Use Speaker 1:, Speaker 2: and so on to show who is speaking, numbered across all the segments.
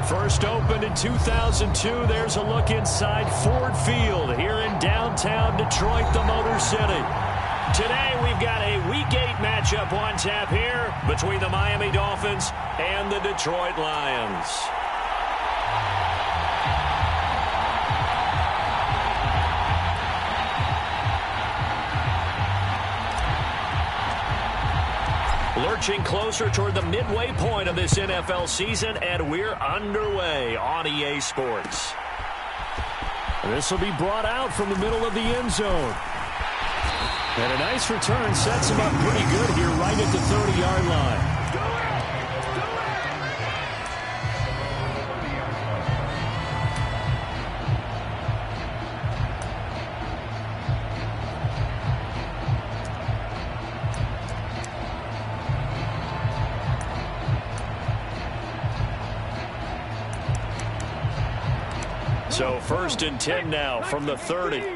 Speaker 1: First opened in 2002. There's a look inside Ford Field here in downtown Detroit, the Motor City. Today we've got a Week 8 matchup on tap here between the Miami Dolphins and the Detroit Lions. Lurching closer toward the midway point of this NFL season, and we're underway on EA Sports. This will be brought out from the middle of the end zone. And a nice return sets him up pretty good here right at the 30-yard line. So 1st and 10 now from the 30. He's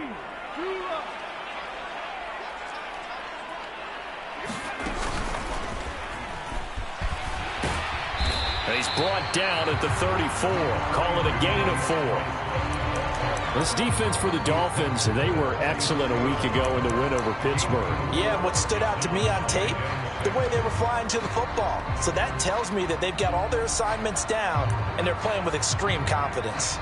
Speaker 1: brought down at the 34. Call it a gain of 4. This defense for the Dolphins, they were excellent a week ago in the win over Pittsburgh.
Speaker 2: Yeah, and what stood out to me on tape, the way they were flying to the football. So that tells me that they've got all their assignments down, and they're playing with extreme confidence.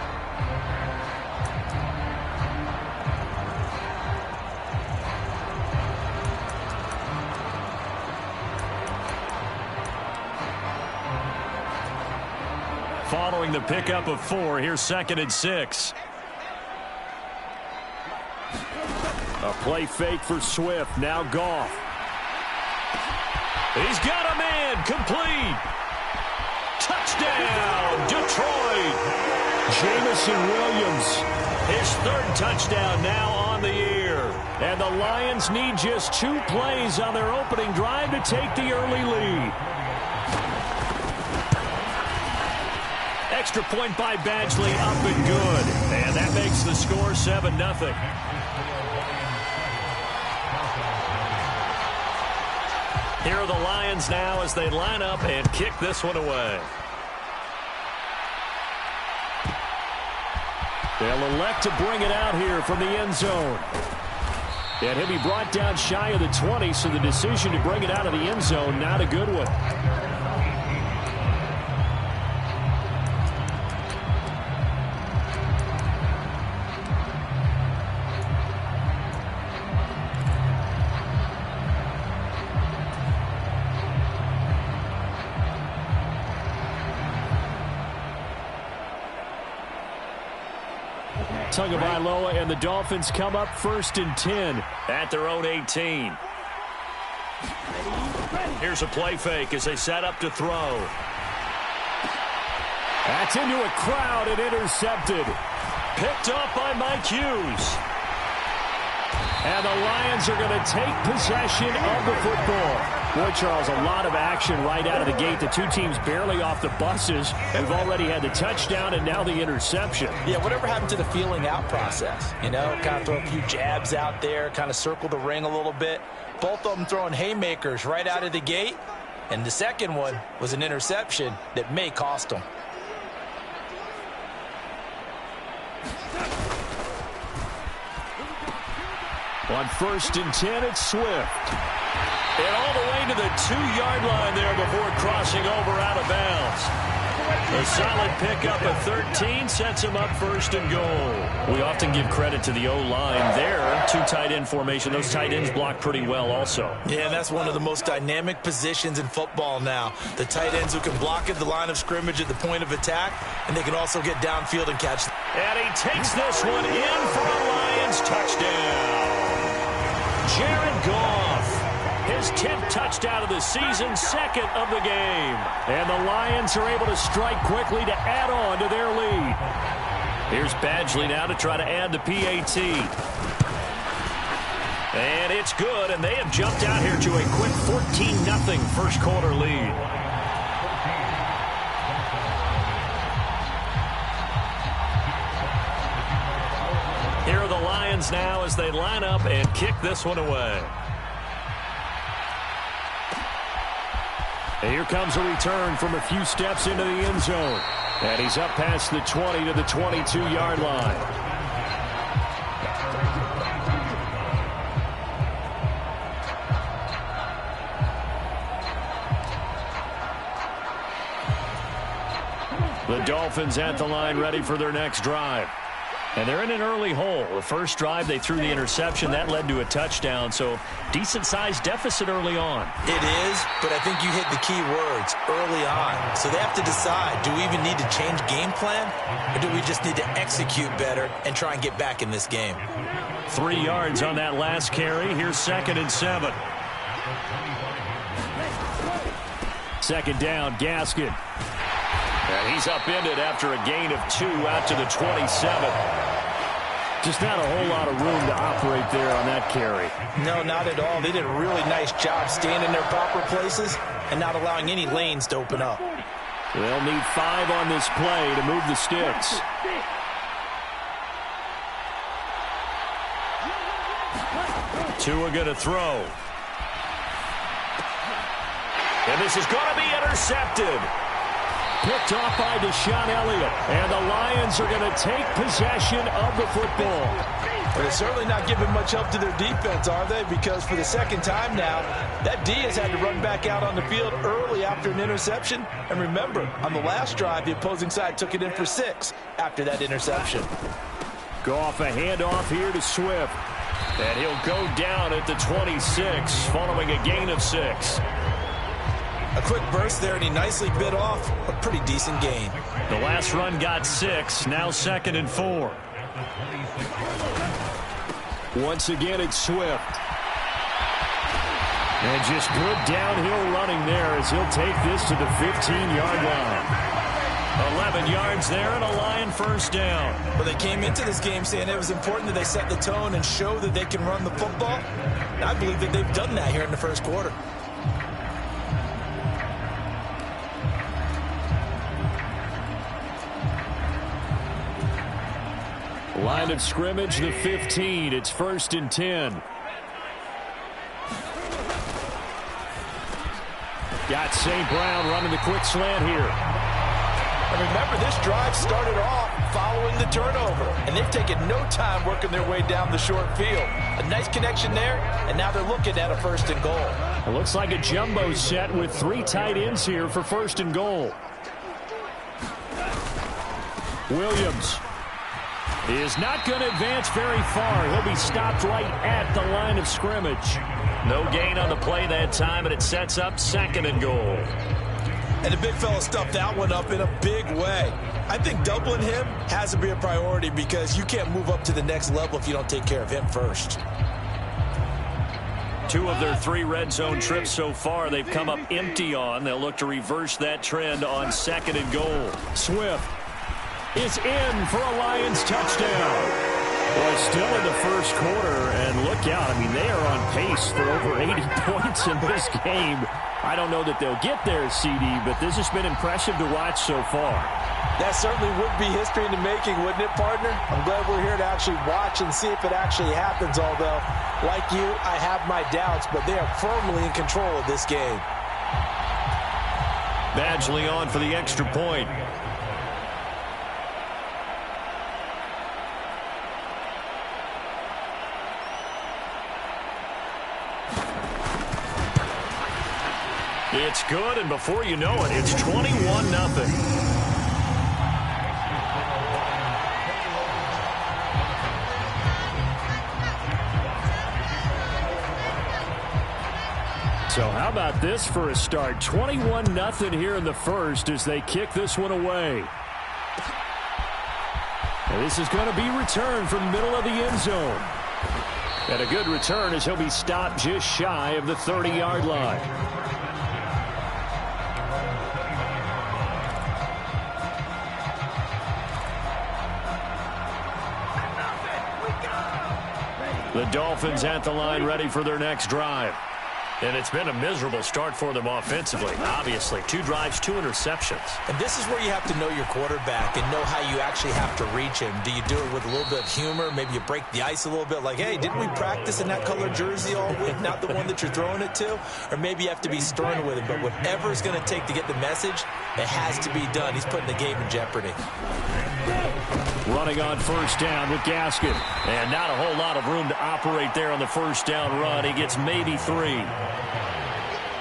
Speaker 1: Following the pickup of 4, here's 2nd and 6. A play fake for Swift. Now Goff. He's got a man. Complete. Touchdown, Detroit. Jamison Williams. His 3rd touchdown now on the year. And the Lions need just 2 plays on their opening drive to take the early lead. Extra point by Badgley, up and good. And that makes the score 7-0. Here are the Lions now as they line up and kick this one away. They'll elect to bring it out here from the end zone. And he'll be brought down shy of the 20, so the decision to bring it out of the end zone, not a good one. Tagovailoa and the Dolphins come up 1st and 10 at their own 18. Here's a play fake as they set up to throw. That's into a crowd and intercepted. Picked off by Mike Hughes. And the Lions are going to take possession of the football. Boy, Charles, a lot of action right out of the gate. The 2 teams barely off the buses. We've already had the touchdown and now the interception.
Speaker 2: Yeah, whatever happened to the feeling out process? You know, kind of throw a few jabs out there, kind of circle the ring a little bit. Both of them throwing haymakers right out of the gate. And the second one was an interception that may cost them.
Speaker 1: On 1st and 10, it's Swift. And all the way to the 2-yard line there before crossing over out of bounds. A solid pickup of 13 sets him up 1st and goal. We often give credit to the O-line there. 2 tight end formation. Those tight ends block pretty well also.
Speaker 2: Yeah, that's one of the most dynamic positions in football now. The tight ends who can block at the line of scrimmage at the point of attack, and they can also get downfield and catch.
Speaker 1: And he takes this one in for a Lions touchdown. Jared Goff. His 10th touchdown of the season, 2nd of the game. And the Lions are able to strike quickly to add on to their lead. Here's Badgley now to try to add the PAT. And it's good, and they have jumped out here to a quick 14-0 first quarter lead. Here are the Lions now as they line up and kick this one away. And here comes a return from a few steps into the end zone. And he's up past the 20 to the 22-yard line. The Dolphins at the line ready for their next drive. And they're in an early hole. The first drive, they threw the interception. That led to a touchdown, so decent-sized deficit early on.
Speaker 2: It is, but I think you hit the key words, early on. So they have to decide, do we even need to change game plan, or do we just need to execute better and try and get back in this game?
Speaker 1: 3 yards on that last carry. Here's 2nd and 7. Second down, Gaskin. And he's upended after a gain of 2 out to the 27. Just not a whole lot of room to operate there on that carry.
Speaker 2: No, not at all. They did a really nice job staying in their proper places and not allowing any lanes to open up.
Speaker 1: They'll need 5 on this play to move the sticks. Tua going to throw. And this is going to be intercepted. Picked off by Deshaun Elliott. And the Lions are going to take possession of the football.
Speaker 2: Well, they're certainly not giving much help to their defense, are they? Because for the second time now, that D has had to run back out on the field early after an interception. And remember, on the last drive, the opposing side took it in for 6 after that interception.
Speaker 1: Go off a handoff here to Swift. And he'll go down at the 26 following a gain of 6.
Speaker 2: A quick burst there, and he nicely bit off a pretty decent gain.
Speaker 1: The last run got 6, now 2nd and 4. Once again, it's Swift. And just good downhill running there as he'll take this to the 15-yard line. 11 yards there and a Lion first down.
Speaker 2: Well, they came into this game saying it was important that they set the tone and show that they can run the football. And I believe that they've done that here in the first quarter.
Speaker 1: Line of scrimmage, the 15. It's 1st and 10. Got St. Brown running the quick slant here.
Speaker 2: And remember, this drive started off following the turnover. And they've taken no time working their way down the short field. A nice connection there, and now they're looking at a 1st and goal.
Speaker 1: It looks like a jumbo set with 3 tight ends here for 1st and goal. Williams is not going to advance very far. He'll be stopped right at the line of scrimmage. No gain on the play that time, and it sets up 2nd and goal.
Speaker 2: And the big fella stuffed that one up in a big way. I think doubling him has to be a priority because you can't move up to the next level if you don't take care of him first.
Speaker 1: 2 of their 3 red zone trips so far they've come up empty on. They'll look to reverse that trend on 2nd and goal. Swift is in for a Lions touchdown. Well, still in the first quarter, and look out. I mean, they are on pace for over 80 points in this game. I don't know that they'll get there, CD, but this has been impressive to watch so far.
Speaker 2: That certainly would be history in the making, wouldn't it, partner? I'm glad we're here to actually watch and see if it actually happens, although, like you, I have my doubts, but they are firmly in control of this game.
Speaker 1: Badgley on for the extra point. It's good, and before you know it, it's 21-0. So how about this for a start? 21-0 here in the first as they kick this one away. And this is going to be returned from the middle of the end zone. And a good return as he'll be stopped just shy of the 30-yard line. The Dolphins at the line ready for their next drive. And it's been a miserable start for them offensively, obviously. 2 drives, 2 interceptions.
Speaker 2: And this is where you have to know your quarterback and know how you actually have to reach him. Do you do it with a little bit of humor? Maybe you break the ice a little bit, like, hey, didn't we practice in that color jersey all week, not the one that you're throwing it to? Or maybe you have to be stern with him. But whatever it's going to take to get the message, it has to be done. He's putting the game in jeopardy.
Speaker 1: Running on first down with Gaskin. And not a whole lot of room to operate there on the first down run. He gets maybe 3.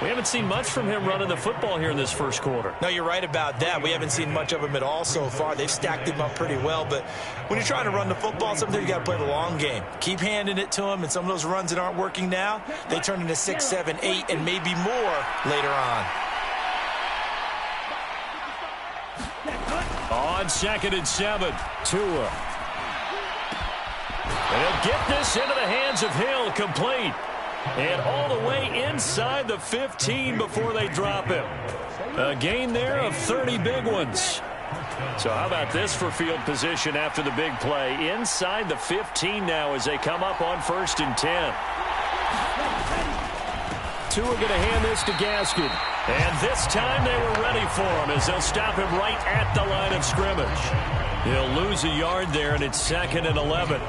Speaker 1: We haven't seen much from him running the football here in this first quarter.
Speaker 2: No, you're right about that. We haven't seen much of him at all so far. They've stacked him up pretty well. But when you're trying to run the football, sometimes you got to play the long game. Keep handing it to him, and some of those runs that aren't working now, they turn into 6, 7, 8, and maybe more later on.
Speaker 1: On 2nd and 7, Tua. And he'll get this into the hands of Hill, complete. And all the way inside the 15 before they drop him. A gain there of 30 big ones. So how about this for field position after the big play? Inside the 15 now as they come up on 1st and 10. Tua going to hand this to Gaskin. And this time they were ready for him as they'll stop him right at the line of scrimmage. He'll lose a yard there, and it's 2nd and 11.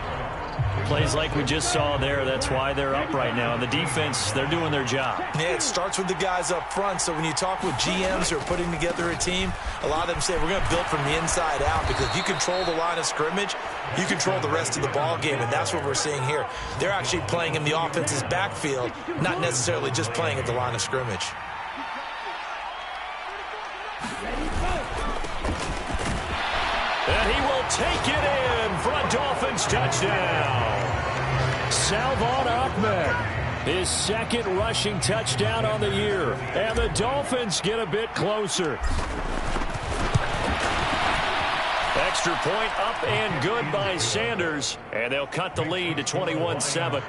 Speaker 1: Plays like we just saw there. That's why they're up right now. And the defense, they're doing their job.
Speaker 2: Yeah, it starts with the guys up front. So when you talk with GMs who are putting together a team, a lot of them say we're going to build from the inside out, because if you control the line of scrimmage, you control the rest of the ball game, and that's what we're seeing here. They're actually playing in the offense's backfield, not necessarily just playing at the line of scrimmage.
Speaker 1: And he will take it in for a Dolphins touchdown. Salvon Ahmed, his 2nd rushing touchdown on the year. And the Dolphins get a bit closer. Extra point up and good by Sanders. And they'll cut the lead to 21-7.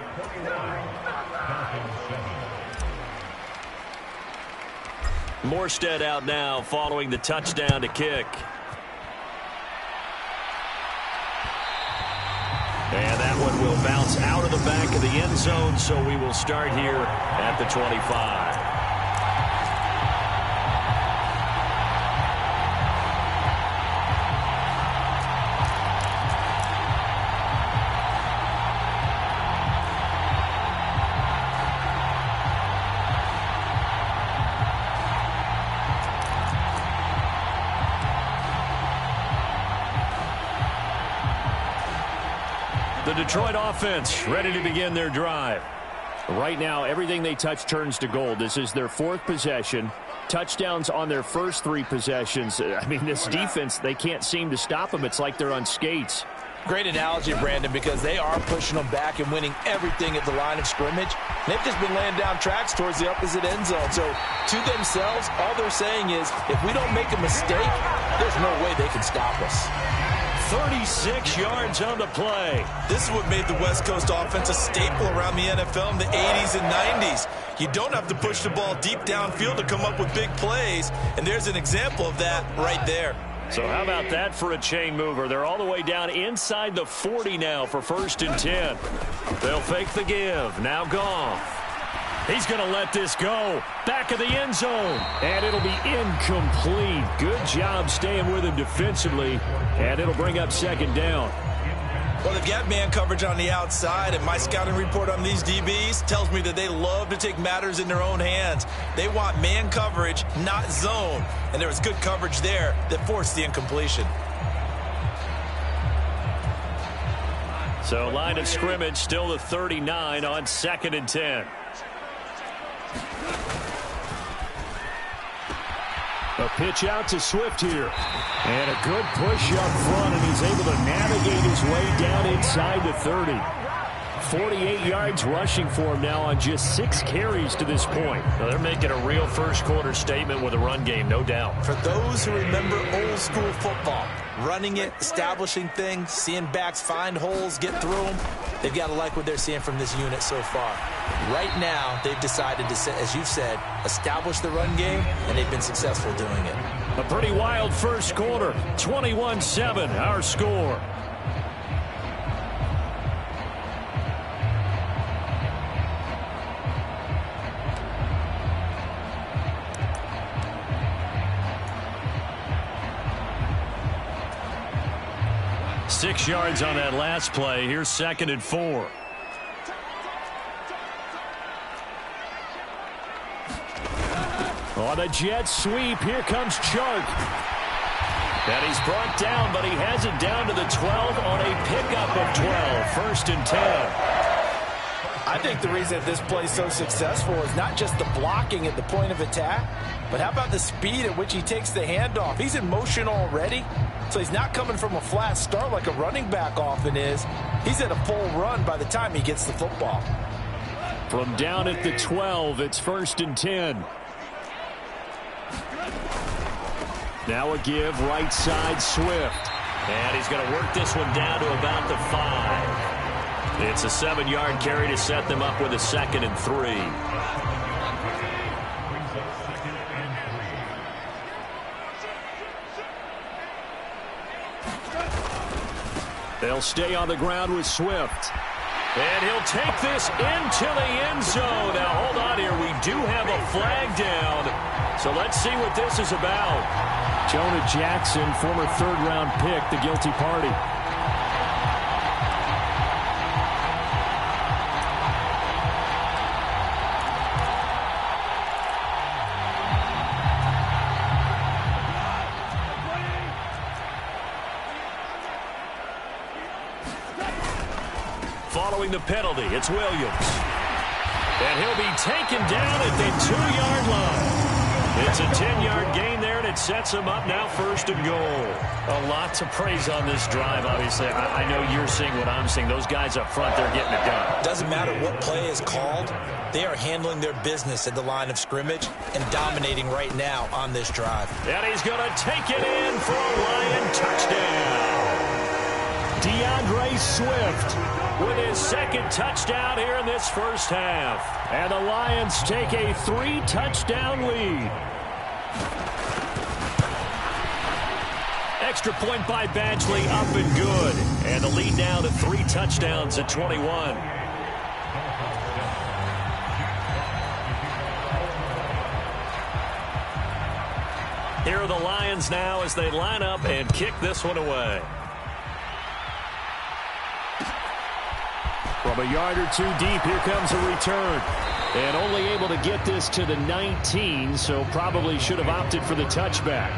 Speaker 1: Morstead out now following the touchdown to kick. And that one will bounce out of the back of the end zone, so we will start here at the 25. The Detroit offense ready to begin their drive. Right now, everything they touch turns to gold. This is their 4th possession. Touchdowns on their first 3 possessions. I mean, this defense, they can't seem to stop them. It's like they're on skates.
Speaker 2: Great analogy, Brandon, because they are pushing them back and winning everything at the line of scrimmage. They've just been laying down tracks towards the opposite end zone. So to themselves, all they're saying is, if we don't make a mistake, there's no way they can stop us.
Speaker 1: 36 yards on the play.
Speaker 2: This is what made the West Coast offense a staple around the NFL in the 80s and 90s. You don't have to push the ball deep downfield to come up with big plays, and there's an example of that right there.
Speaker 1: So how about that for a chain mover? They're all the way down inside the 40 now for 1st and 10. They'll fake the give. Now Goff. He's going to let this go. Back of the end zone. And it'll be incomplete. Good job staying with him defensively. And it'll bring up 2nd down.
Speaker 2: Well, they've got man coverage on the outside, and my scouting report on these DBs tells me that they love to take matters in their own hands. They want man coverage, not zone. And there was good coverage there that forced the incompletion.
Speaker 1: So line of scrimmage still the 39 on 2nd and 10. A pitch out to Swift here. And a good push up front, and he's able to navigate his way down inside the 30. 48 yards rushing for him now on just 6 carries to this point.
Speaker 3: Well, they're making a real first-quarter statement with a run game, no doubt.
Speaker 2: For those who remember old-school football, running it, establishing things, seeing backs find holes, get through them, they've got to like what they're seeing from this unit so far. Right now, they've decided to, as you've said, establish the run game, and they've been successful doing it.
Speaker 1: A pretty wild first quarter. 21-7, our score. 6 yards on that last play. Here's 2nd and 4. On the jet sweep, here comes Chark. And he's brought down, but he has it down to the 12 on a pickup of 12. 1st and 10.
Speaker 2: I think the reason that this play is so successful is not just the blocking at the point of attack, but how about the speed at which he takes the handoff? He's in motion already, so he's not coming from a flat start like a running back often is. He's at a full run by the time he gets the football.
Speaker 1: From down at the 12, it's 1st and 10. Now a give, right side, Swift. And he's going to work this one down to about the 5. It's a 7-yard carry to set them up with a 2nd and 3. They'll stay on the ground with Swift. And he'll take this into the end zone. Now, hold on here. We do have a flag down. So let's see what this is about. Jonah Jackson, former 3rd-round pick, the guilty party. Following the penalty, it's Williams. And he'll be taken down at the 2-yard line. It's a 10-yard gain there, and it sets him up now 1st and goal. A lot to praise on this drive, obviously. I know you're seeing what I'm seeing. Those guys up front, they're getting it done.
Speaker 2: Doesn't matter what play is called. They are handling their business at the line of scrimmage and dominating right now on this drive.
Speaker 1: And he's going to take it in for a Lion touchdown. DeAndre Swift with his 2nd touchdown here in this first half. And the Lions take a 3-touchdown lead. Extra point by Badgley, up and good. And the lead now to 3 touchdowns at 21. Here are the Lions now as they line up and kick this one away. From a yard or 2 deep, here comes a return. And only able to get this to the 19, so probably should have opted for the touchback.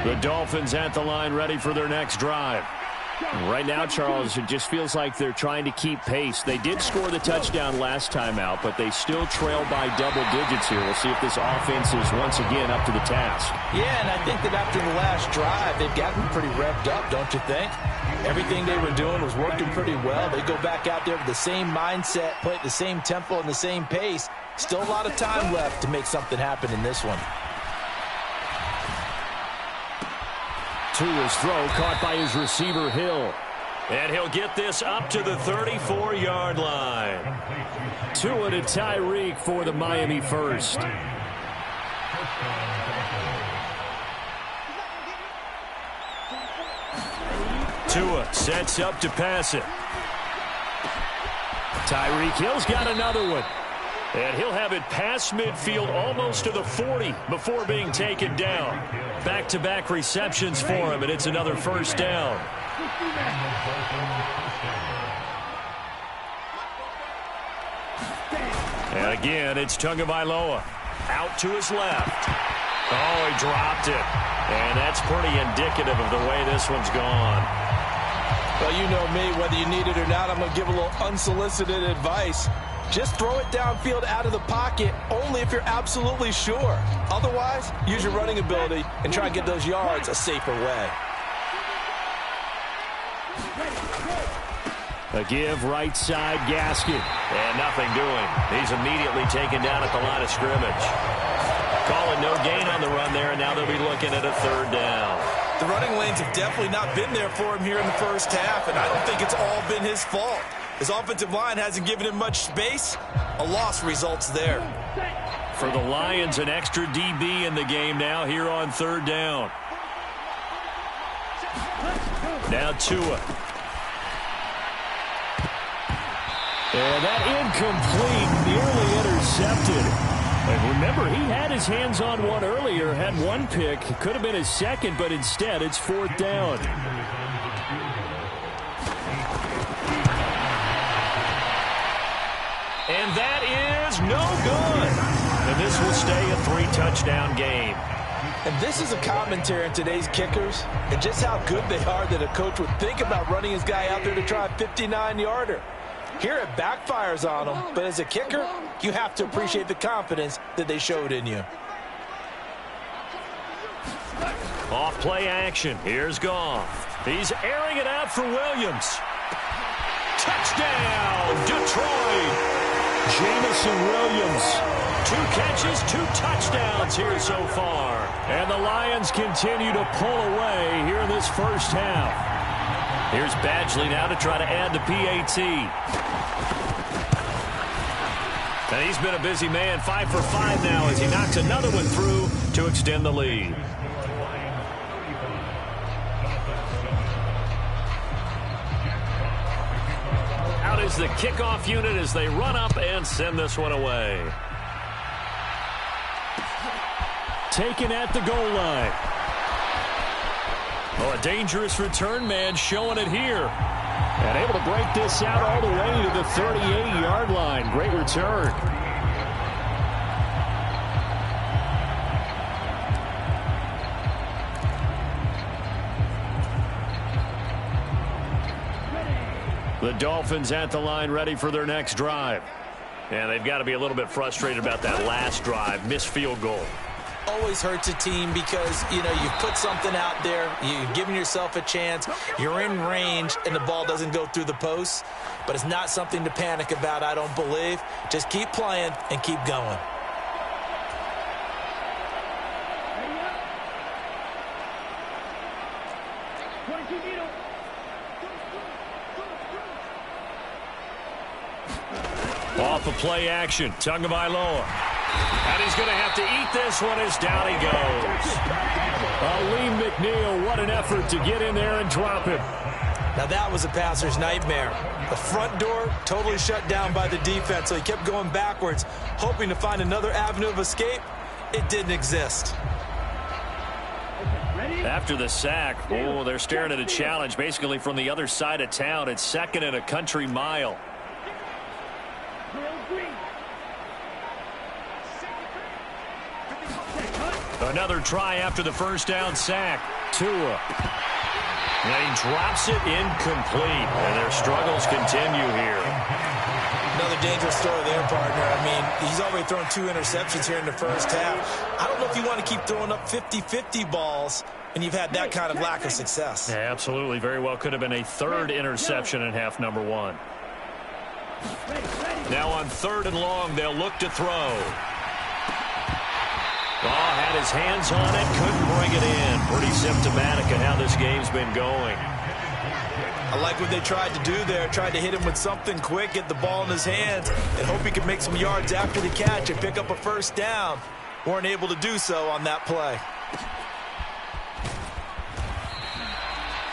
Speaker 1: The Dolphins at the line, ready for their next drive. Right now, Charles, it just feels like they're trying to keep pace. They did score the touchdown last time out, but they still trail by double digits here. We'll see if this offense is once again up to the task.
Speaker 2: Yeah, and I think that after the last drive, they've gotten pretty revved up, don't you think? Everything they were doing was working pretty well. They go back out there with the same mindset, play at the same tempo and the same pace. Still a lot of time left to make something happen in this one.
Speaker 1: Tua's throw caught by his receiver, Hill. And he'll get this up to the 34-yard line. Tua to Tyreek for the Miami first. Tua sets up to pass it. Tyreek Hill's got another one. And he'll have it past midfield almost to the 40 before being taken down. Back-to-back receptions for him, and it's another first down. And again, it's Tagovailoa. Out to his left. Oh, he dropped it. And that's pretty indicative of the way this one's gone.
Speaker 2: Well, you know me, whether you need it or not, I'm going to give a little unsolicited advice. Just throw it downfield out of the pocket only if you're absolutely sure. Otherwise, use your running ability and try and get those yards a safer way.
Speaker 1: A give, right side, Gaskin. And nothing doing. He's immediately taken down at the line of scrimmage. Calling no gain on the run there, and now they'll be looking at a 3rd down.
Speaker 2: The running lanes have definitely not been there for him here in the first half, and I don't think it's all been his fault. His offensive line hasn't given him much space. A loss results there.
Speaker 1: For the Lions, an extra DB in the game now here on 3rd down. Now Tua. And that incomplete, nearly intercepted. And remember, he had his hands on one earlier, had one pick. It could have been his second, but instead it's 4th down. And that is no good. And this will stay a 3-touchdown game.
Speaker 2: And this is a commentary on today's kickers and just how good they are that a coach would think about running his guy out there to try a 59-yarder. Here it backfires on him, but as a kicker, you have to appreciate the confidence that they showed in you.
Speaker 1: Off play action. Here's Goff. He's airing it out for Williams. Touchdown, Detroit. Jamison Williams. 2 catches, 2 touchdowns here so far. And the Lions continue to pull away here in this first half. Here's Badgley now to try to add the PAT. And he's been a busy man, 5 for 5 now as he knocks another one through to extend the lead. Out is the kickoff unit as they run up and send this one away. Taken at the goal line. Oh, a dangerous return man showing it here. And able to break this out all the way to the 38-yard line. Great return. The Dolphins at the line ready for their next drive. And they've got to be a little bit frustrated about that last drive. Missed field goal.
Speaker 2: Always hurts a team because, you know, you put something out there, you've given yourself a chance, you're in range, and the ball doesn't go through the posts. But it's not something to panic about, I don't believe. Just keep playing and keep going.
Speaker 1: Off of play action, Tagovailoa. And he's going to have to eat this one as down he goes. Lee McNeil, what an effort to get in there and drop him.
Speaker 2: Now that was a passer's nightmare. The front door totally shut down by the defense, so he kept going backwards, hoping to find another avenue of escape. It didn't exist.
Speaker 1: After the sack, oh, they're staring at a challenge basically from the other side of town. It's 2nd and a country mile. Another try after the first down sack. Tua. And he drops it incomplete. And their struggles continue here.
Speaker 2: Another dangerous throw there, partner. I mean, he's already thrown 2 interceptions here in the first half. I don't know if you want to keep throwing up 50-50 balls and you've had that kind of lack of success.
Speaker 1: Yeah, absolutely. Very well could have been a 3rd interception in half number 1. Now on 3rd and long, they'll look to throw. Had his hands on it, couldn't bring it in. Pretty symptomatic of how this game's been going.
Speaker 2: I like what they tried to do there. Tried to hit him with something quick, get the ball in his hands, and hope he could make some yards after the catch and pick up a first down. Weren't able to do so on that play.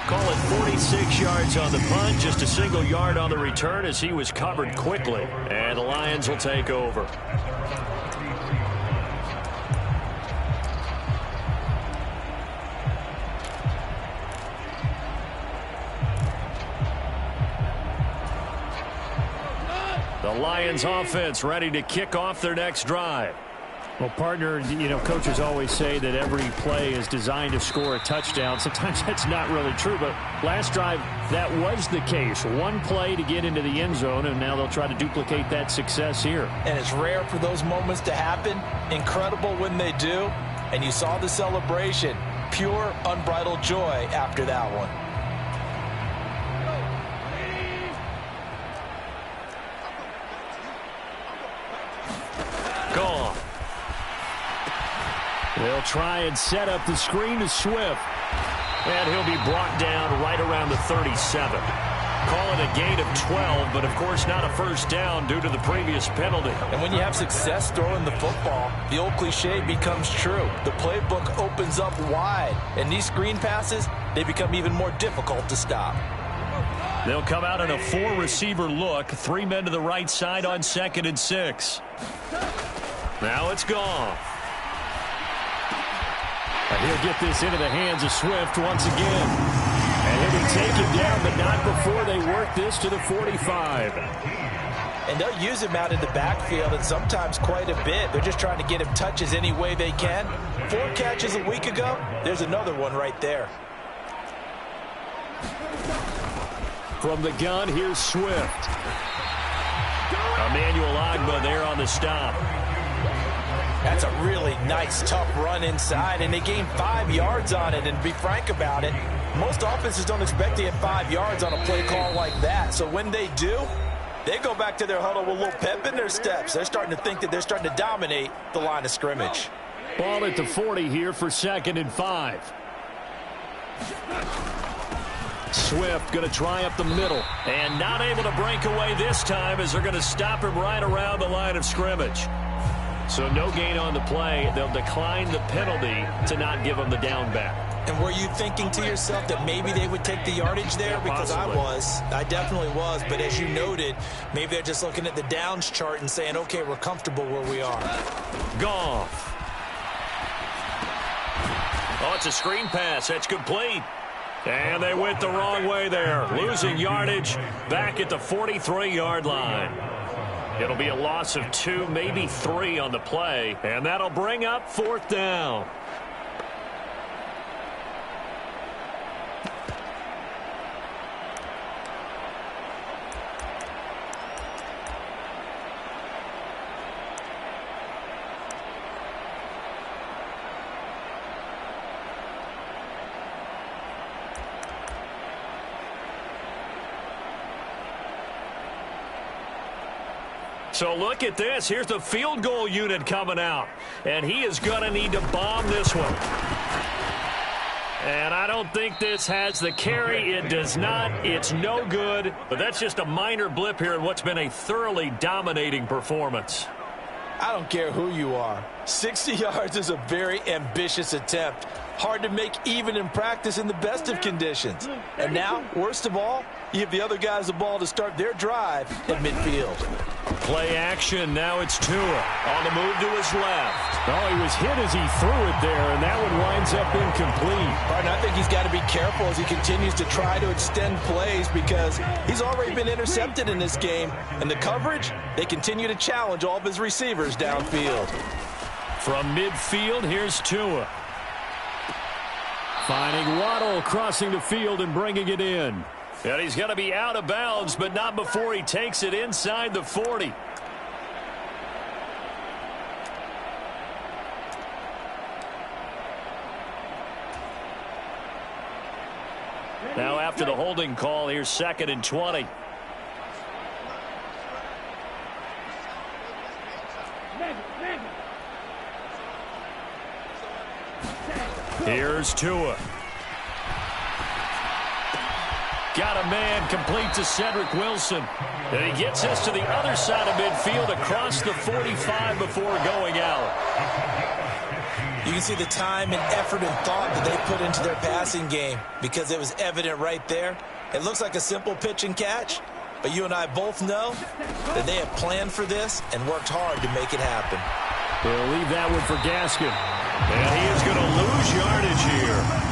Speaker 1: Call it 46 yards on the punt, just a single yard on the return as he was covered quickly. And the Lions will take over. The Lions offense ready to kick off their next drive. Well, partner, you know, coaches always say that every play is designed to score a touchdown. Sometimes that's not really true, but last drive, that was the case. One play to get into the end zone, and now they'll try to duplicate that success here.
Speaker 2: And it's rare for those moments to happen. Incredible when they do. And you saw the celebration. Pure, unbridled joy after that one.
Speaker 1: Gone. They'll try and set up the screen to Swift. And he'll be brought down right around the 37. Call it a gain of 12, but of course not a first down due to the previous penalty.
Speaker 2: And when you have success throwing the football, the old cliche becomes true. The playbook opens up wide, and these screen passes, they become even more difficult to stop.
Speaker 1: They'll come out in a 4-receiver look. 3 men to the right side on 2nd and 6. Now it's gone.
Speaker 3: And he'll get this into the hands of Swift once again. And he'll be taken down, but not before they work this to the 45.
Speaker 2: And they'll use him out in the backfield, and sometimes quite a bit. They're just trying to get him touches any way they can. 4 catches a week ago. There's another one right there.
Speaker 3: From the gun, here's Swift.
Speaker 1: Emmanuel Ogbah there on the stop.
Speaker 2: That's a really nice, tough run inside, and they gained 5 yards on it. And to be frank about it, most offenses don't expect to get 5 yards on a play call like that. So when they do, they go back to their huddle with a little pep in their steps. They're starting to think that they're starting to dominate the line of scrimmage.
Speaker 3: Ball at the 40 here for 2nd and 5. Swift going to try up the middle.
Speaker 1: And not able to break away this time as they're going to stop him right around the line of scrimmage. So no gain on the play. They'll decline the penalty to not give him the down back.
Speaker 2: And were you thinking to yourself that maybe they would take the yardage there? Because
Speaker 1: Possibly.
Speaker 2: I definitely was. But as you noted, maybe they're just looking at the downs chart and saying, okay, we're comfortable where we are.
Speaker 1: Goff. Oh, it's a screen pass. That's complete. And they went the wrong way there. Losing yardage back at the 43-yard line. It'll be a loss of 2, maybe 3 on the play. And that'll bring up 4th down. So look at this. Here's the field goal unit coming out. And he is going to need to bomb this one. And I don't think this has the carry. It does not. It's no good. But that's just a minor blip here in what's been a thoroughly dominating performance.
Speaker 2: I don't care who you are. 60 yards is a very ambitious attempt. Hard to make even in practice in the best of conditions. And now, worst of all, you give the other guys the ball to start their drive at midfield.
Speaker 1: Play action. Now it's Tua on the move to his left.
Speaker 3: Oh, he was hit as he threw it there, and that one winds up incomplete.
Speaker 2: And I think he's got to be careful as he continues to try to extend plays because he's already been intercepted in this game. And the coverage, they continue to challenge all of his receivers downfield.
Speaker 1: From midfield, here's Tua.
Speaker 3: Finding Waddle crossing the field and bringing it in.
Speaker 1: And he's going to be out of bounds, but not before he takes it inside the 40. Now after the holding call, here's 2nd and 20. Here's Tua. Got a man, complete to Cedric Wilson. And he gets this to the other side of midfield across the 45 before going out.
Speaker 2: You can see the time and effort and thought that they put into their passing game because it was evident right there. It looks like a simple pitch and catch, but you and I both know that they have planned for this and worked hard to make it happen.
Speaker 3: They'll leave that one for Gaskin.
Speaker 1: And he is going to lose yardage here.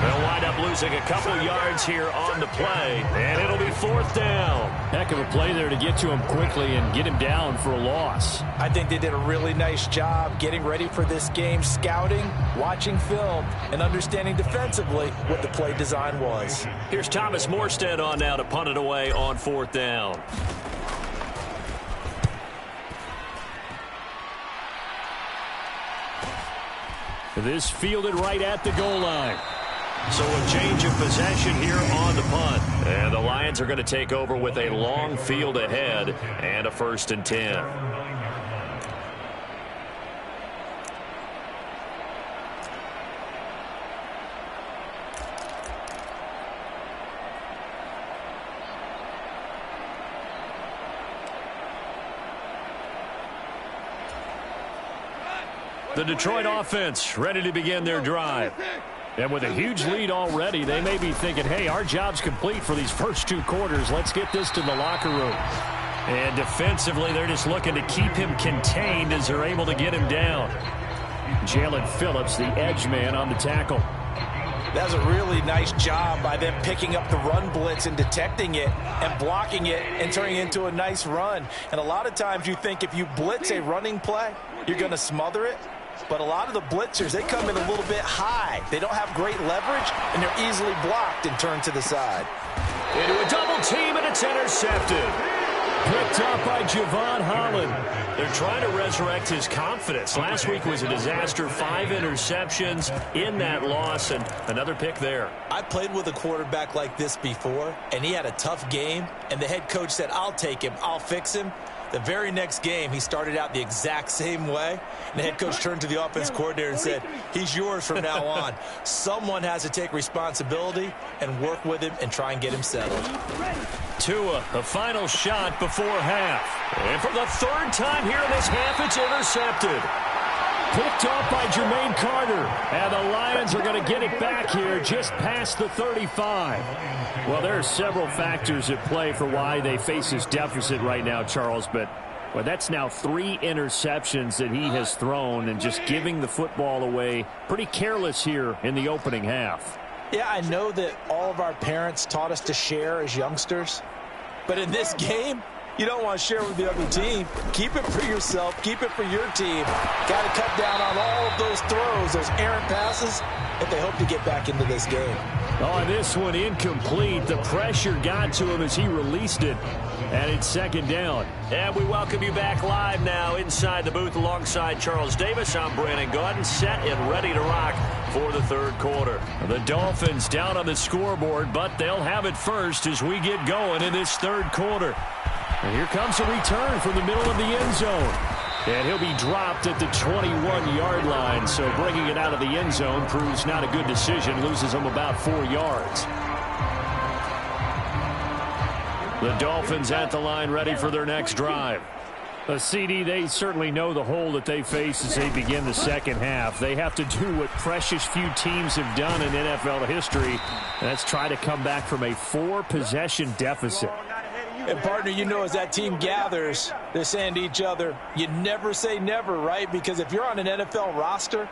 Speaker 1: They'll wind up losing a couple yards here on the play, and it'll be 4th down.
Speaker 3: Heck of a play there to get to him quickly and get him down for a loss.
Speaker 2: I think they did a really nice job getting ready for this game, scouting, watching film, and understanding defensively what the play design was.
Speaker 1: Here's Thomas Morstead on now to punt it away on 4th down.
Speaker 3: This fielded right at the goal line.
Speaker 1: So a change of possession here on the punt. And the Lions are going to take over with a long field ahead and a 1st and 10. The Detroit offense ready to begin their drive.
Speaker 3: And with a huge lead already, they may be thinking, hey, our job's complete for these first 2 quarters. Let's get this to the locker room. And defensively, they're just looking to keep him contained as they're able to get him down. Jalen Phillips, the edge man on the tackle.
Speaker 2: That's a really nice job by them picking up the run blitz and detecting it and blocking it and turning it into a nice run. And a lot of times you think if you blitz a running play, you're going to smother it. But a lot of the blitzers, they come in a little bit high. They don't have great leverage, and they're easily blocked and turned to the side.
Speaker 1: Into a double team, and it's intercepted.
Speaker 3: Picked up by Javon Holland.
Speaker 1: They're trying to resurrect his confidence. Last week was a disaster. 5 interceptions in that loss, and another pick there.
Speaker 2: I played with a quarterback like this before, and he had a tough game, and the head coach said, I'll take him, I'll fix him. The very next game, he started out the exact same way. And the head coach turned to the offense coordinator and said, he's yours from now on. Someone has to take responsibility and work with him and try and get him settled.
Speaker 1: Tua, the final shot before half. And for the third time here in this half, it's intercepted.
Speaker 3: Picked off by Jermaine Carter. And the Lions are going to get it back here just past the 35. Well, there are several factors at play for why they face this deficit right now, Charles. But well, that's now 3 interceptions that he has thrown and just giving the football away pretty careless here in the opening half.
Speaker 2: Yeah, I know that all of our parents taught us to share as youngsters. But in this game, you don't want to share with the other team. Keep it for yourself. Keep it for your team. Got to cut down on all of those throws, those errant passes, if they hope to get back into this game.
Speaker 3: Oh, and this one incomplete. The pressure got to him as he released it. And it's second down.
Speaker 1: And we welcome you back live now inside the booth alongside Charles Davis. I'm Brandon Gaudin, set and ready to rock for the third quarter.
Speaker 3: The Dolphins down on the scoreboard, but they'll have it first as we get going in this third quarter. And here comes a return from the middle of the end zone. And he'll be dropped at the 21-yard line. So bringing it out of the end zone proves not a good decision. Loses him about 4 yards. The Dolphins at the line ready for their next drive. A CD, they certainly know the hole that they face as they begin the second half. They have to do what precious few teams have done in NFL history. And that's try to come back from a 4-possession deficit.
Speaker 2: And, partner, you know, as that team gathers, they're saying to each other, you never say never, right? Because if you're on an NFL roster,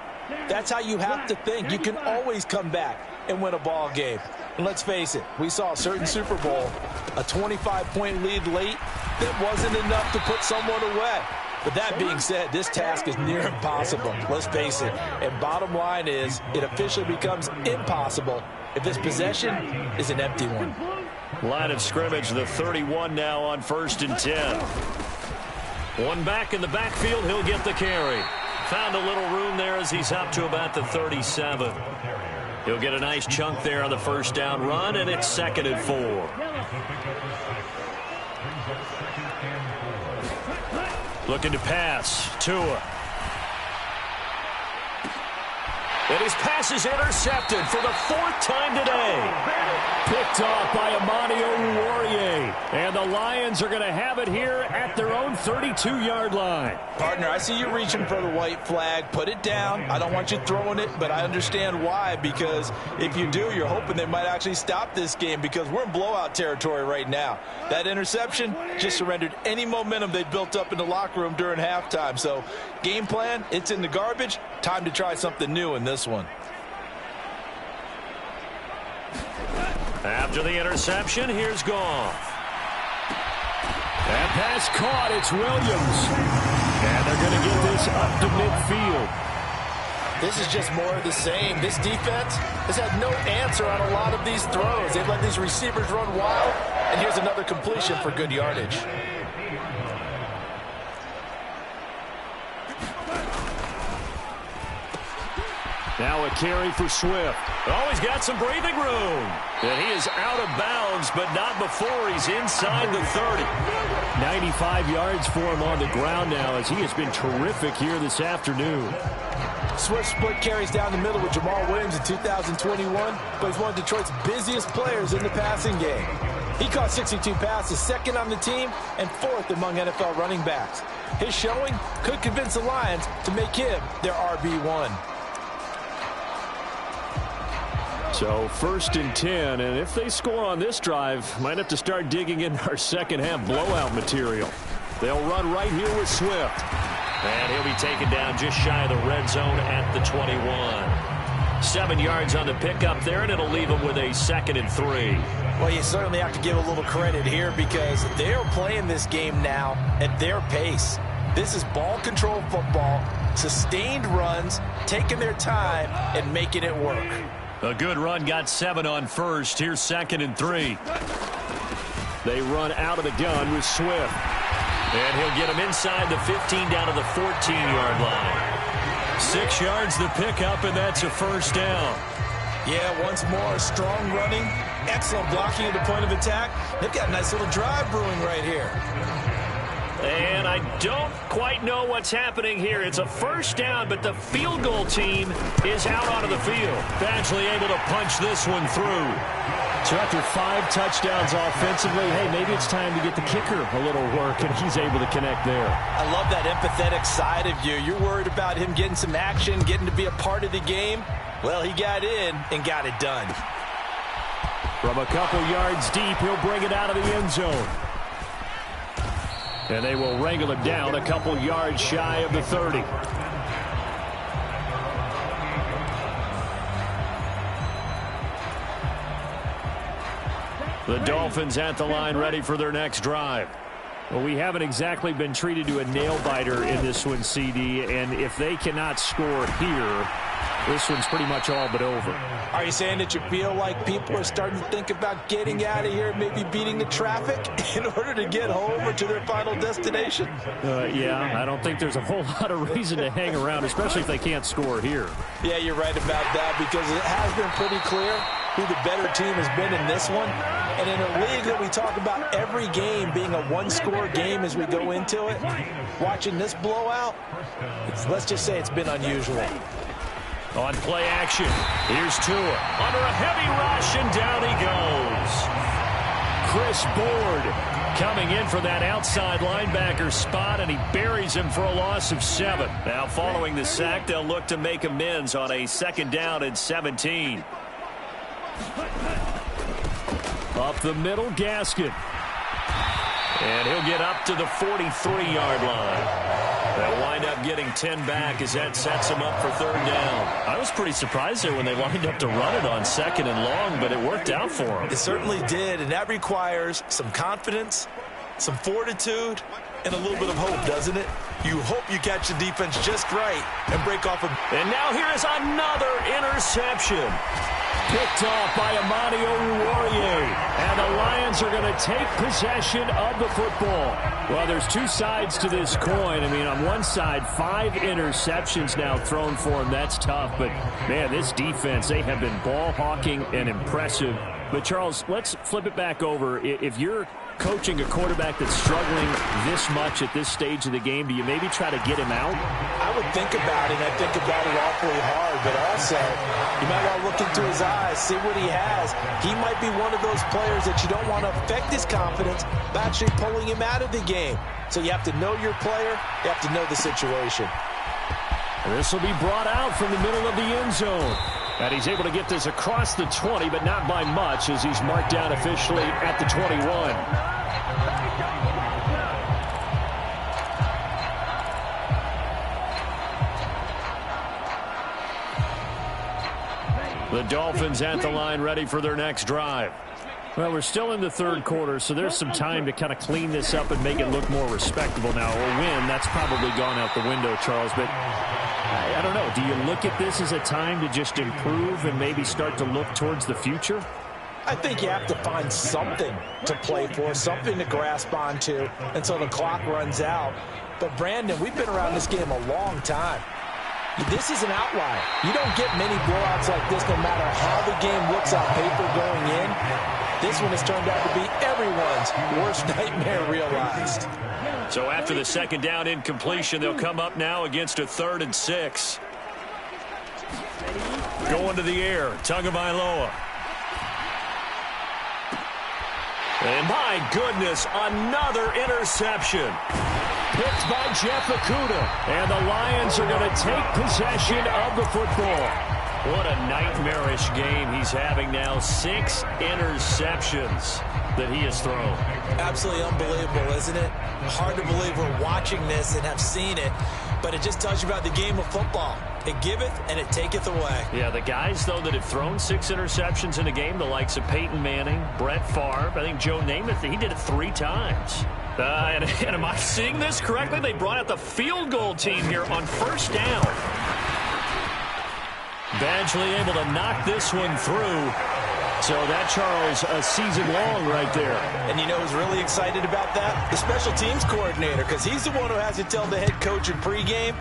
Speaker 2: that's how you have to think. You can always come back and win a ball game. And let's face it, we saw a certain Super Bowl, a 25-point lead late that wasn't enough to put someone away. But that being said, this task is near impossible. Let's face it. And bottom line is, it officially becomes impossible if this possession is an empty one.
Speaker 1: Line of scrimmage, the 31 now on 1st and 10. One back in the backfield, he'll get the carry. Found a little room there as he's up to about the 37. He'll get a nice chunk there on the first down run, and it's 2nd and 4. Looking to pass. Tua. And his pass is intercepted for the 4th time today.
Speaker 3: Picked off by Amani Oruwariye. And the Lions are going to have it here at their own 32-yard line.
Speaker 2: Partner, I see you reaching for the white flag. Put it down. I don't want you throwing it, but I understand why. Because if you do, you're hoping they might actually stop this game because we're in blowout territory right now. That interception just surrendered any momentum they built up in the locker room during halftime. So game plan, it's in the garbage. Time to try something new in this one.
Speaker 1: After the interception, here's Goff.
Speaker 3: That pass caught. It's Williams. And they're going to get this up to midfield.
Speaker 2: This is just more of the same. This defense has had no answer on a lot of these throws. They've let these receivers run wild. And here's another completion for good yardage.
Speaker 3: Now a carry for Swift.
Speaker 1: Oh, he's got some breathing room. And he is out of bounds, but not before he's inside the 30.
Speaker 3: 95 yards for him on the ground now as he has been terrific here this afternoon.
Speaker 2: Swift split carries down the middle with Jamal Williams in 2021, but he's one of Detroit's busiest players in the passing game. He caught 62 passes, 2nd on the team, and 4th among NFL running backs. His showing could convince the Lions to make him their RB1.
Speaker 3: So 1st and 10, and if they score on this drive, might have to start digging in our second half blowout material. They'll run right here with Swift.
Speaker 1: And he'll be taken down just shy of the red zone at the 21. 7 yards on the pickup there, and it'll leave him with a 2nd and 3.
Speaker 2: Well, you certainly have to give a little credit here because they're playing this game now at their pace. This is ball control football, sustained runs, taking their time and making it work.
Speaker 1: A good run, got 7 on first. Here's 2nd and 3.
Speaker 3: They run out of the gun with Swift.
Speaker 1: And he'll get him inside the 15 down to the 14-yard line. 6 yards the pickup, and that's a 1st down.
Speaker 2: Yeah, once more, strong running, excellent blocking at the point of attack. They've got a nice little drive brewing right here.
Speaker 1: And I don't quite know what's happening here. It's a 1st down, but the field goal team is out onto the field. Badgley able to punch this one through.
Speaker 3: So after 5 touchdowns offensively, hey, maybe it's time to get the kicker a little work, and he's able to connect there.
Speaker 2: I love that empathetic side of you. You're worried about him getting some action, getting to be a part of the game. Well, he got in and got it done.
Speaker 3: From a couple yards deep, he'll bring it out of the end zone. And they will wrangle it down a couple yards shy of the 30. The Dolphins at the line ready for their next drive. Well, we haven't exactly been treated to a nail-biter in this one, CD, and if they cannot score here, this one's pretty much all but over.
Speaker 2: Are you saying that you feel like people are starting to think about getting out of here, maybe beating the traffic in order to get home or to their final destination?
Speaker 3: Yeah, I don't think there's a whole lot of reason to hang around, especially if they can't score here.
Speaker 2: Yeah, you're right about that because it has been pretty clear who the better team has been in this one. And in a league that we talk about every game being a one-score game as we go into it, watching this blowout, let's just say it's been unusual.
Speaker 1: On play action, here's Tua under a heavy rush, and down he goes. Chris Board coming in for that outside linebacker spot, and he buries him for a loss of 7. Now following the sack, they'll look to make amends on a 2nd down and 17.
Speaker 3: Up the middle, Gaskin.
Speaker 1: And he'll get up to the 43-yard line. They'll wind up getting 10 back as that sets him up for 3rd down. I was pretty surprised there when they lined up to run it on 2nd and long, but it worked out for them.
Speaker 2: It certainly did, and that requires some confidence, some fortitude, and a little bit of hope, doesn't it? You hope you catch the defense just right and break off a...
Speaker 1: And now here is another interception.
Speaker 3: Picked off by Amani Oruwariye. And the Lions are going to take possession of the football. Well, there's 2 sides to this coin. I mean, on one side, 5 interceptions now thrown for him. That's tough. But, man, this defense, they have been ball hawking and impressive. But, Charles, let's flip it back over. If you're coaching a quarterback that's struggling this much at this stage of the game, do you maybe try to get him out?
Speaker 2: I would think about it, and I think about it awfully hard, but also you might want to look into his eyes, see what he has. He might be one of those players that you don't want to affect his confidence by actually pulling him out of the game. So you have to know your player, you have to know the situation.
Speaker 3: This will be brought out from the middle of the end zone. And he's able to get this across the 20, but not by much as he's marked down officially at the 21. The Dolphins at the line ready for their next drive. Well, we're still in the 3rd quarter, so there's some time to kind of clean this up and make it look more respectable now. A win, that's probably gone out the window, Charles, but I don't know. Do you look at this as a time to just improve and maybe start to look towards the future?
Speaker 2: I think you have to find something to play for, something to grasp onto until the clock runs out. But, Brandon, we've been around this game a long time. This is an outlier. You don't get many blowouts like this no matter how the game looks on paper going in. This one has turned out to be everyone's worst nightmare realized.
Speaker 1: So after the 2nd down incompletion, they'll come up now against a 3rd and 6. Going to the air, Tagovailoa. And my goodness, another interception. Picked by Jeff Okudah. And the Lions are going to take possession of the football.
Speaker 3: What a nightmarish game he's having now. 6 interceptions that he has thrown.
Speaker 2: Absolutely unbelievable, isn't it? Hard to believe we're watching this and have seen it, but it just tells you about the game of football. It giveth and it taketh away.
Speaker 3: Yeah, the guys, though, that have thrown 6 interceptions in a game, the likes of Peyton Manning, Brett Favre, I think Joe Namath, he did it 3 times. And am I seeing this correctly? They brought out the field goal team here on first down. Badgley able to knock this one through. So that, Charles, a season long right there.
Speaker 2: And you know who's really excited about that? The special teams coordinator, because he's the one who has to tell the head coach in pregame,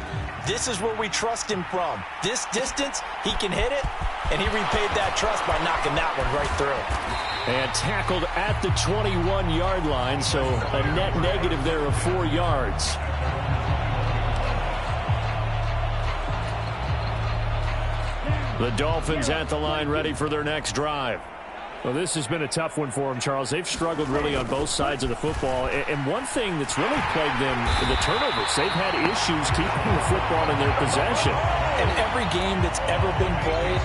Speaker 2: this is where we trust him from. This distance, he can hit it, and he repaid that trust by knocking that one right through.
Speaker 3: And tackled at the 21-yard line, so a net negative there of 4 yards. The Dolphins at the line, ready for their next drive. Well, this has been a tough one for them, Charles. They've struggled really on both sides of the football. And one thing that's really plagued them, the turnovers. They've had issues keeping the football in their possession.
Speaker 2: And every game that's ever been played,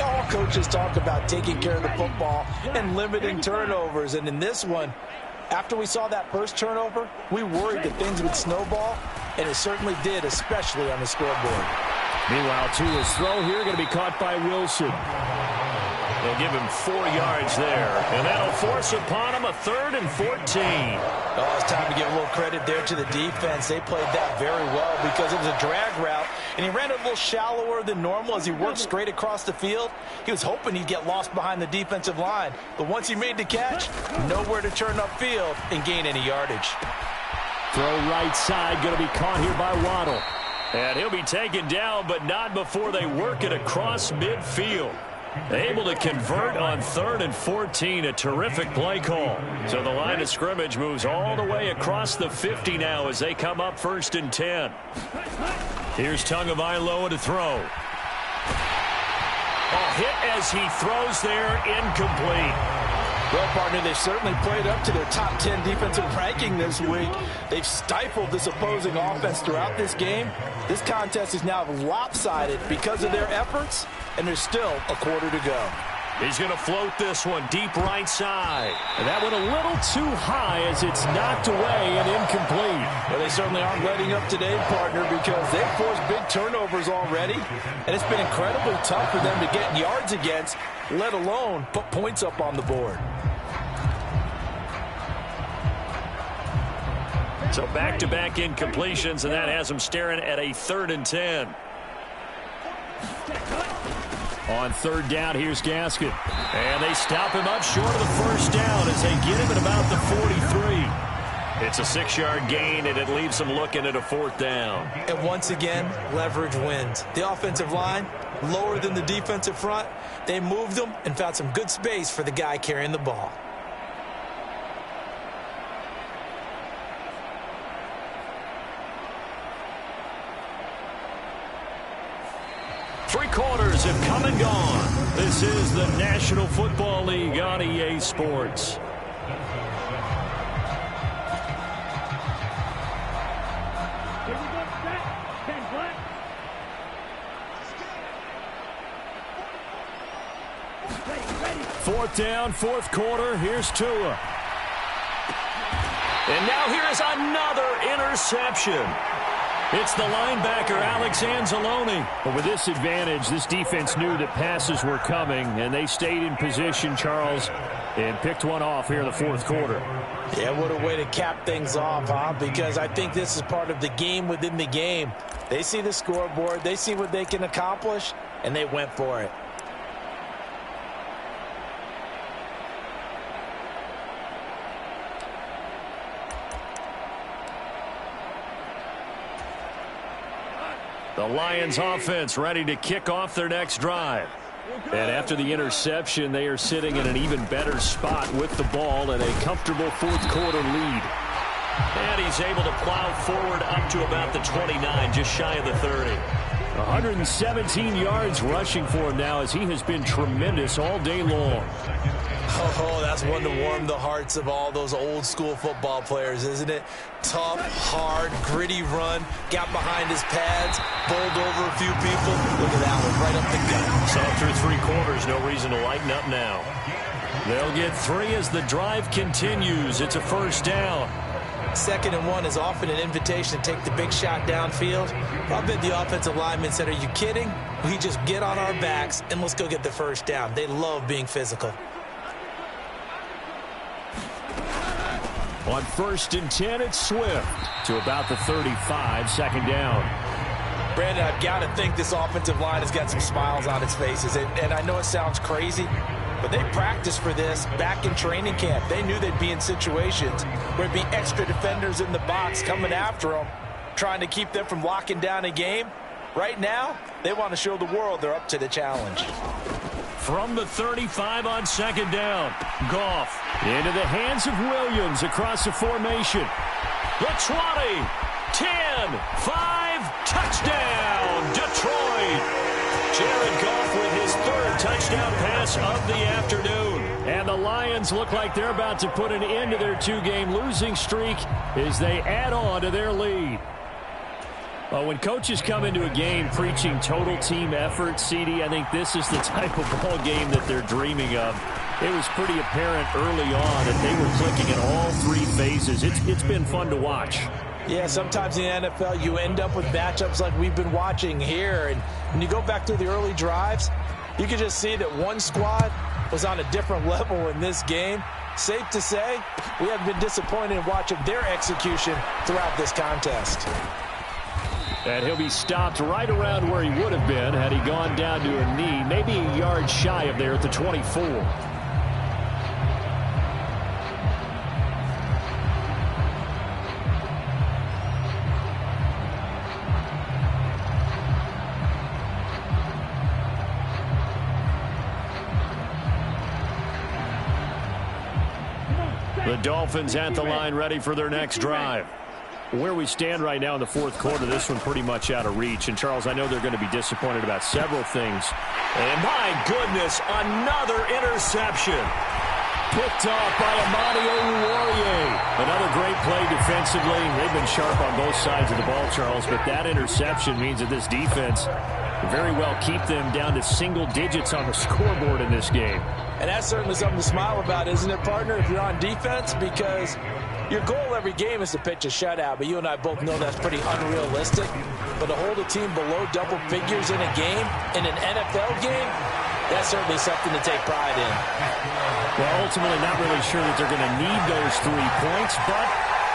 Speaker 2: all coaches talk about taking care of the football and limiting turnovers. And in this one, after we saw that first turnover, we worried that things would snowball, and it certainly did, especially on the scoreboard.
Speaker 3: Meanwhile, Tua's throw here going to be caught by Wilson. They'll give him 4 yards there, and that'll force upon him a 3rd and 14.
Speaker 2: Oh, it's time to give a little credit there to the defense. They played that very well because it was a drag route, and he ran it a little shallower than normal as he worked straight across the field. He was hoping he'd get lost behind the defensive line, but once he made the catch, nowhere to turn upfield and gain any yardage.
Speaker 3: Throw right side, going to be caught here by Waddle. And he'll be taken down, but not before they work it across midfield. Able to convert on 3rd and 14, a terrific play call. So the line of scrimmage moves all the way across the 50 now as they come up 1st and 10. Here's Tagovailoa to throw. A hit as he throws there, incomplete.
Speaker 2: Well, partner, they've certainly played up to their top 10 defensive ranking this week. They've stifled this opposing offense throughout this game. This contest is now lopsided because of their efforts, and there's still a quarter to go.
Speaker 3: He's going to float this one deep right side. And that one a little too high as it's knocked away and incomplete.
Speaker 2: Well, they certainly aren't letting up today, partner, because they've forced big turnovers already, and it's been incredibly tough for them to get yards against, let alone put points up on the board.
Speaker 3: So back-to-back incompletions, and that has them staring at a 3rd and 10. On 3rd down, here's Gaskin. And they stop him up short of the 1st down as they get him at about the 43. It's a 6-yard gain, and it leaves them looking at a 4th down.
Speaker 2: And once again, leverage wins. The offensive line, lower than the defensive front. They moved them and found some good space for the guy carrying the ball.
Speaker 3: Three quarters have come and gone. This is the National Football League on EA Sports. Fourth down, 4th quarter. Here's Tua. And now here's another interception. It's the linebacker, Alex Anzalone. But with this advantage, this defense knew that passes were coming, and they stayed in position, Charles, and picked one off here in the 4th quarter.
Speaker 2: Yeah, what a way to cap things off, huh? Because I think this is part of the game within the game. They see the scoreboard, they see what they can accomplish, and they went for it.
Speaker 3: The Lions offense ready to kick off their next drive. And after the interception, they are sitting in an even better spot with the ball and a comfortable 4th quarter lead. And he's able to plow forward up to about the 29, just shy of the 30. 117 yards rushing for him now as he has been tremendous all day long.
Speaker 2: Oh, that's one to warm the hearts of all those old-school football players, isn't it? Tough, hard, gritty run, got behind his pads, bowled over a few people. Look at that one, right up the gut.
Speaker 3: So through 3 quarters, no reason to lighten up now. They'll get 3 as the drive continues. It's a first down.
Speaker 2: 2nd and 1 is often an invitation to take the big shot downfield. I bet the offensive lineman said, are you kidding? We just get on our backs and let's go get the first down. They love being physical.
Speaker 3: On 1st and 10, it's Swift to about the 35, 2nd down.
Speaker 2: Brandon, I've got to think this offensive line has got some smiles on its faces. And I know it sounds crazy, but they practiced for this back in training camp. They knew they'd be in situations where there'd be extra defenders in the box coming after them, trying to keep them from locking down a game. Right now, they want to show the world they're up to the challenge.
Speaker 3: From the 35 on 2nd down, Goff into the hands of Williams across the formation. The 20, 10, 5, touchdown, Detroit. Jared Goff with his 3rd touchdown pass of the afternoon. And the Lions look like they're about to put an end to their 2-game losing streak as they add on to their lead. When coaches come into a game preaching total team effort, CD, I think this is the type of ball game that they're dreaming of. It was pretty apparent early on that they were clicking in all 3 phases. It's been fun to watch.
Speaker 2: Yeah, sometimes in the NFL you end up with matchups like we've been watching here. And when you go back to the early drives, you can just see that one squad was on a different level in this game. Safe to say, we haven't been disappointed in watching their execution throughout this contest.
Speaker 3: And he'll be stopped right around where he would have been had he gone down to a knee, maybe a yard shy of there at the 24. The Dolphins at the line ready for their next drive. Where we stand right now in the 4th quarter, this one pretty much out of reach. And, Charles, I know they're going to be disappointed about several things. And, my goodness, another interception. Picked off by Amani Oruwariye. Another great play defensively. They've been sharp on both sides of the ball, Charles, but that interception means that this defense very well keep them down to single digits on the scoreboard in this game.
Speaker 2: And that's certainly something to smile about, isn't it, partner, if you're on defense? Because your goal every game is to pitch a shutout, but you and I both know that's pretty unrealistic. But to hold a team below double figures in a game, in an NFL game, that's certainly something to take pride in.
Speaker 3: Well, ultimately not really sure that they're going to need those 3 points, but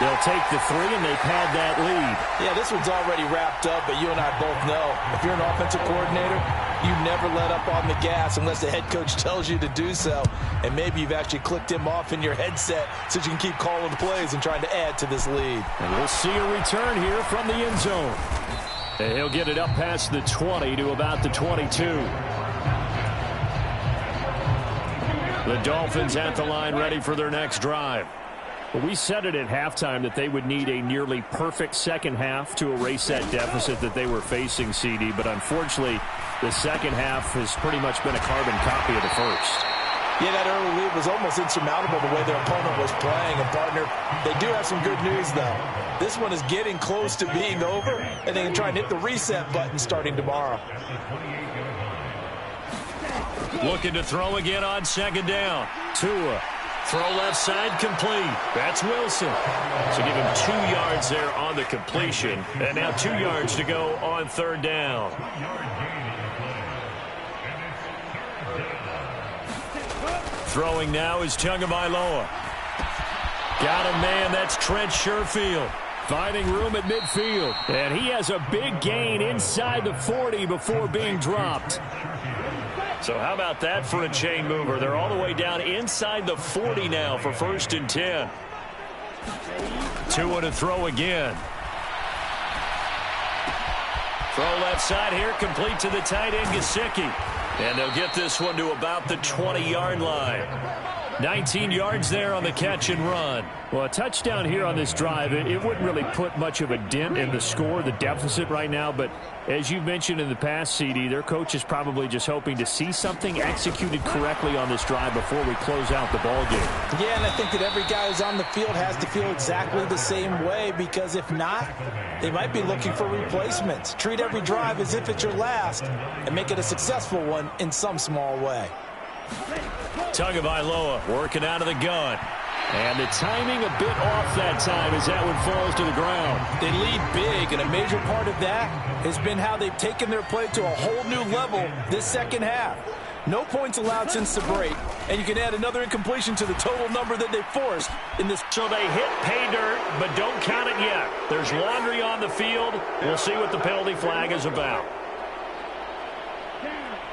Speaker 3: they'll take the 3 and they've had that lead.
Speaker 2: Yeah, this one's already wrapped up, but you and I both know if you're an offensive coordinator, you never let up on the gas unless the head coach tells you to do so. And maybe you've actually clicked him off in your headset so you can keep calling plays and trying to add to this lead.
Speaker 3: And we'll see a return here from the end zone. And he'll get it up past the 20 to about the 22. The Dolphins at the line ready for their next drive. Well, we said it at halftime that they would need a nearly perfect second half to erase that deficit that they were facing, CD. But unfortunately, the second half has pretty much been a carbon copy of the first.
Speaker 2: Yeah, that early lead was almost insurmountable the way their opponent was playing. And, partner, they do have some good news, though. This one is getting close to being over, and they can try and hit the reset button starting tomorrow.
Speaker 3: Looking to throw again on 2nd down. Tua. Throw left side complete. That's Wilson. So give him 2 yards there on the completion. And now 2 yards to go on 3rd down. Throwing now is Tagovailoa. Got a man, that's Trent Sherfield. Finding room at midfield. And he has a big gain inside the 40 before being dropped. So how about that for a chain mover? They're all the way down inside the 40 now for 1st and 10. Tua to throw again. Throw left side here, complete to the tight end, Gesicki. And they'll get this one to about the 20-yard line.
Speaker 1: 19 yards there on the catch and run.
Speaker 3: Well, a touchdown here on this drive, it wouldn't really put much of a dent in the score, the deficit right now. But as you mentioned in the past, CD, their coach is probably just hoping to see something executed correctly on this drive before we close out the ball game.
Speaker 2: Yeah, and I think that every guy who's on the field has to feel exactly the same way, because if not, they might be looking for replacements. Treat every drive as if it's your last and make it a successful one in some small way.
Speaker 1: Tagovailoa working out of the gun.
Speaker 3: And the timing a bit off that time as that one falls to the ground.
Speaker 2: They lead big, and a major part of that has been how they've taken their play to a whole new level this second half. No points allowed since the break, and you can add another incompletion to the total number that they forced in this.
Speaker 3: So they hit pay dirt, but don't count it yet. There's laundry on the field. We'll see what the penalty flag is about.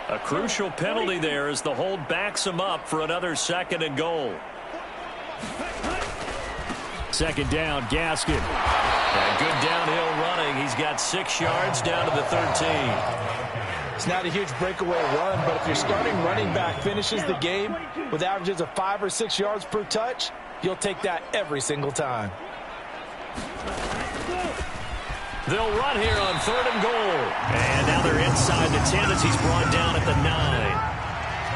Speaker 1: A crucial penalty there as the hold backs him up for another 2nd and goal.
Speaker 3: Second down, Gaskin.
Speaker 1: And good downhill running. He's got 6 yards down to the 13.
Speaker 2: It's not a huge breakaway run, but if your starting running back finishes the game with averages of 5 or 6 yards per touch, you'll take that every single time.
Speaker 1: They'll run here on 3rd and goal. And now they're inside the 10 as he's brought down at the 9.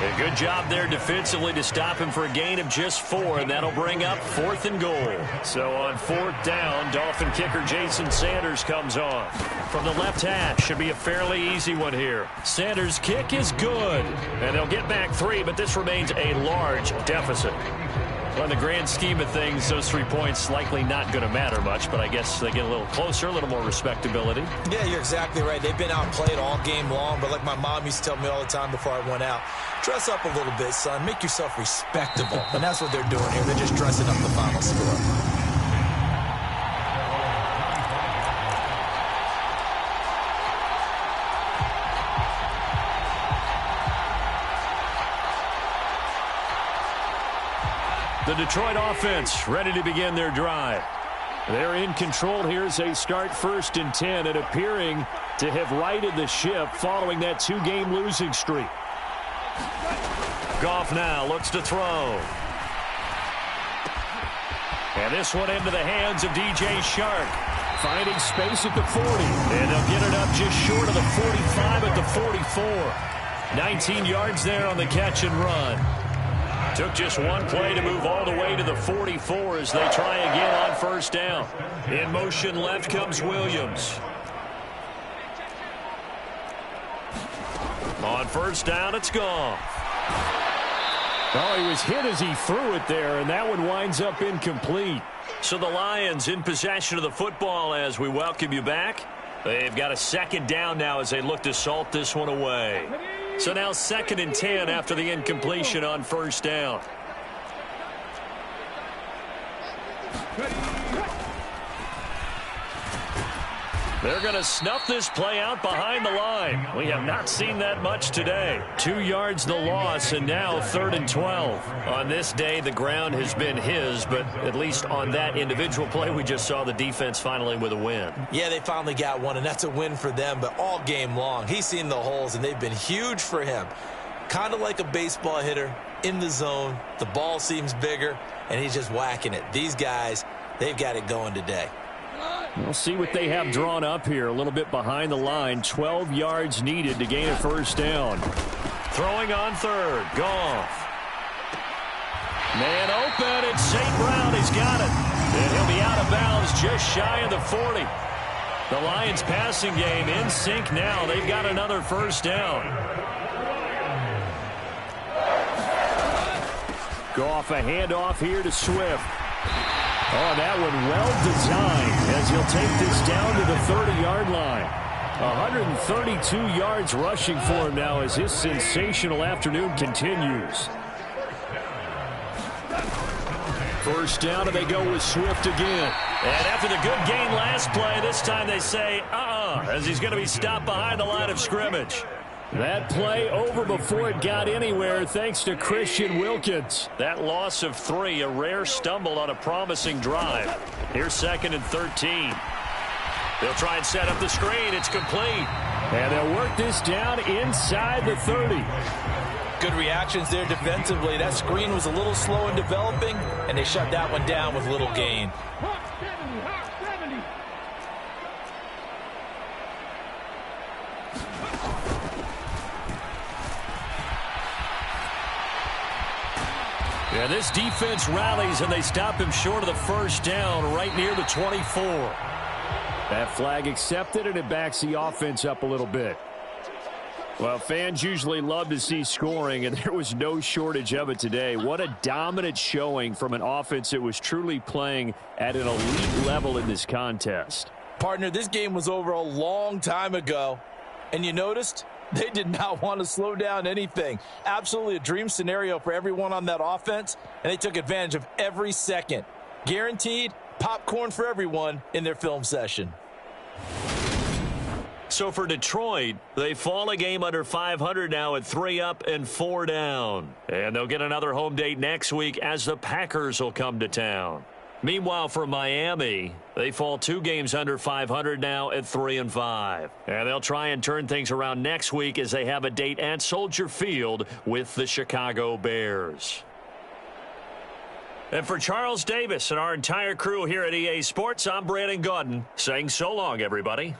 Speaker 1: A good job there defensively to stop him for a gain of just 4, and that'll bring up 4th and goal.
Speaker 3: So on 4th down, Dolphin kicker Jason Sanders comes on. From the left hash, should be a fairly easy one here.
Speaker 1: Sanders' kick is good.
Speaker 3: And they'll get back 3, but this remains a large deficit.
Speaker 1: Well, in the grand scheme of things, those 3 points likely not going to matter much, but I guess they get a little closer, a little more respectability.
Speaker 2: Yeah, you're exactly right. They've been outplayed all game long, but like my mom used to tell me all the time before I went out, dress up a little bit, son. Make yourself respectable. And that's what they're doing here. They're just dressing up the final score.
Speaker 1: The Detroit offense ready to begin their drive.
Speaker 3: They're in control here as they start 1st and 10 and appearing to have righted the ship following that 2-game losing streak.
Speaker 1: Goff now looks to throw. And this one into the hands of DJ Shark.
Speaker 3: Finding space at the 40.
Speaker 1: And they'll get it up just short of the 45 at the 44. 19 yards there on the catch and run. Took just one play to move all the way to the 44 as they try again on 1st down. In motion left comes Williams. On 1st down, it's Goff.
Speaker 3: Oh, he was hit as he threw it there, and that one winds up incomplete.
Speaker 1: So the Lions in possession of the football as we welcome you back. They've got a 2nd down now as they look to salt this one away. So now 2nd and 10 after the incompletion on 1st down. They're going to snuff this play out behind the line. We have not seen that much today. 2 yards the loss, and now 3rd and 12. On this day, the ground has been his, but at least on that individual play, we just saw the defense finally with a win.
Speaker 2: Yeah, they finally got one, and that's a win for them, but all game long, he's seen the holes, and they've been huge for him. Kind of like a baseball hitter in the zone. The ball seems bigger, and he's just whacking it. These guys, they've got it going today.
Speaker 3: We'll see what they have drawn up here. A little bit behind the line. 12 yards needed to gain a 1st down.
Speaker 1: Throwing on 3rd. Goff. Man open. It's St. Brown. He's got it. And he'll be out of bounds just shy of the 40. The Lions passing game in sync now. They've got another 1st down.
Speaker 3: Goff, a handoff here to Swift. Oh, that one well designed as he'll take this down to the 30-yard line. 132 yards rushing for him now as his sensational afternoon continues. 1st down, and they go with Swift again.
Speaker 1: And after the good gain last play, this time they say, as he's going to be stopped behind the line of scrimmage.
Speaker 3: That play over before it got anywhere thanks to Christian Wilkins.
Speaker 1: That loss of 3, a rare stumble on a promising drive. Here's 2nd and 13. They'll try and set up the screen. It's complete.
Speaker 3: And they'll work this down inside the 30.
Speaker 2: Good reactions there defensively. That screen was a little slow in developing, and they shut that one down with little gain.
Speaker 1: Yeah, this defense rallies, and they stop him short of the first down right near the 24.
Speaker 3: That flag accepted, and it backs the offense up a little bit. Well, fans usually love to see scoring, and there was no shortage of it today. What a dominant showing from an offense that was truly playing at an elite level in this contest.
Speaker 2: Partner, this game was over a long time ago, and you noticed they did not want to slow down anything. Absolutely a dream scenario for everyone on that offense, and they took advantage of every second. Guaranteed popcorn for everyone in their film session.
Speaker 1: So for Detroit, they fall a game under 500 now at 3 up and 4 down. And they'll get another home date next week as the Packers will come to town. Meanwhile, for Miami, they fall 2 games under 500 now at 3 and 5. And they'll try and turn things around next week as they have a date at Soldier Field with the Chicago Bears. And for Charles Davis and our entire crew here at EA Sports, I'm Brandon Gaudin saying so long, everybody.